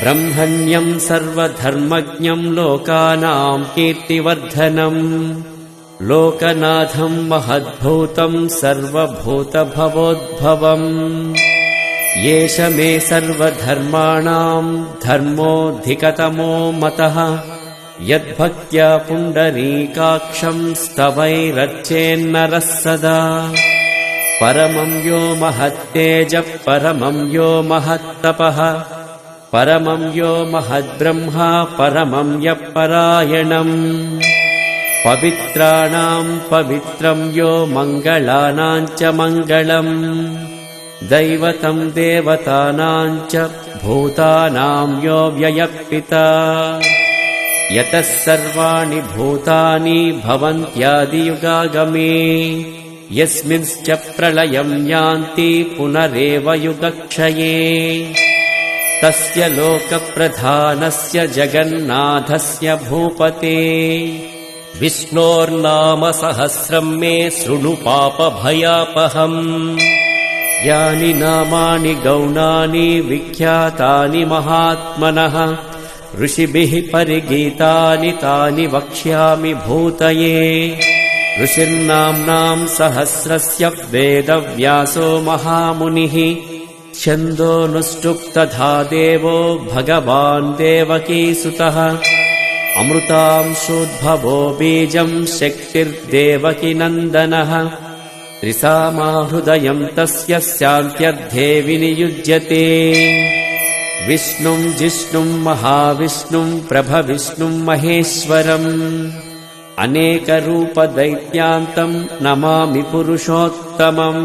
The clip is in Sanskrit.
ब्रह्मण्यं सर्वधर्मज्ञं लोकानां कीर्तिवर्धनम् लोकनाथं महद्भूतं सर्वभूतभवोद्भवम् येष मे सर्वधर्माणां धर्मोऽधिकतमो मतः यद्भक्त्या पुण्डरीकाक्षं स्तवैरर्चेन्नरः सदा परमं यो महत्तेजः परमं यो महत्तपः परमं यो महद्ब्रह्मा परमं यः परायणम् पवित्राणां पवित्रं यो मङ्गलानां च मङ्गलम् दैवतं देवतानां च भूतानां यो व्ययः यतः सर्वाणि भूतानि भवन्त्यादियुगागमे यस्मिंश्च प्रलयं यान्ति पुनरेव युगक्षये तस्य लोकप्रधानस्य जगन्नाथस्य भूपते विष्णोर्नाम सहस्रं मे शृणु पापभयापहम् यानि नामानि गौणानि विख्यातानि महात्मनः ऋषिभिः परिगीतानि तानि वक्ष्यामि भूतये ऋषिर्नाम्नां सहस्रस्य वेदव्यासो महामुनिः छन्दोनुष्टुप्तधा देवो भगवान् देवकीसुतः अमृतांशोद्भवो बीजं शक्तिर्देवकीनन्दनः त्रिसामाहृदयं तस्य शान्त्यर्थे विनियुज्यते विष्णुं जिष्णुं महाविष्णुं प्रभविष्णुं महेश्वरम् अनेकरूपदैत्यान्तं नमामि पुरुषोत्तमम्।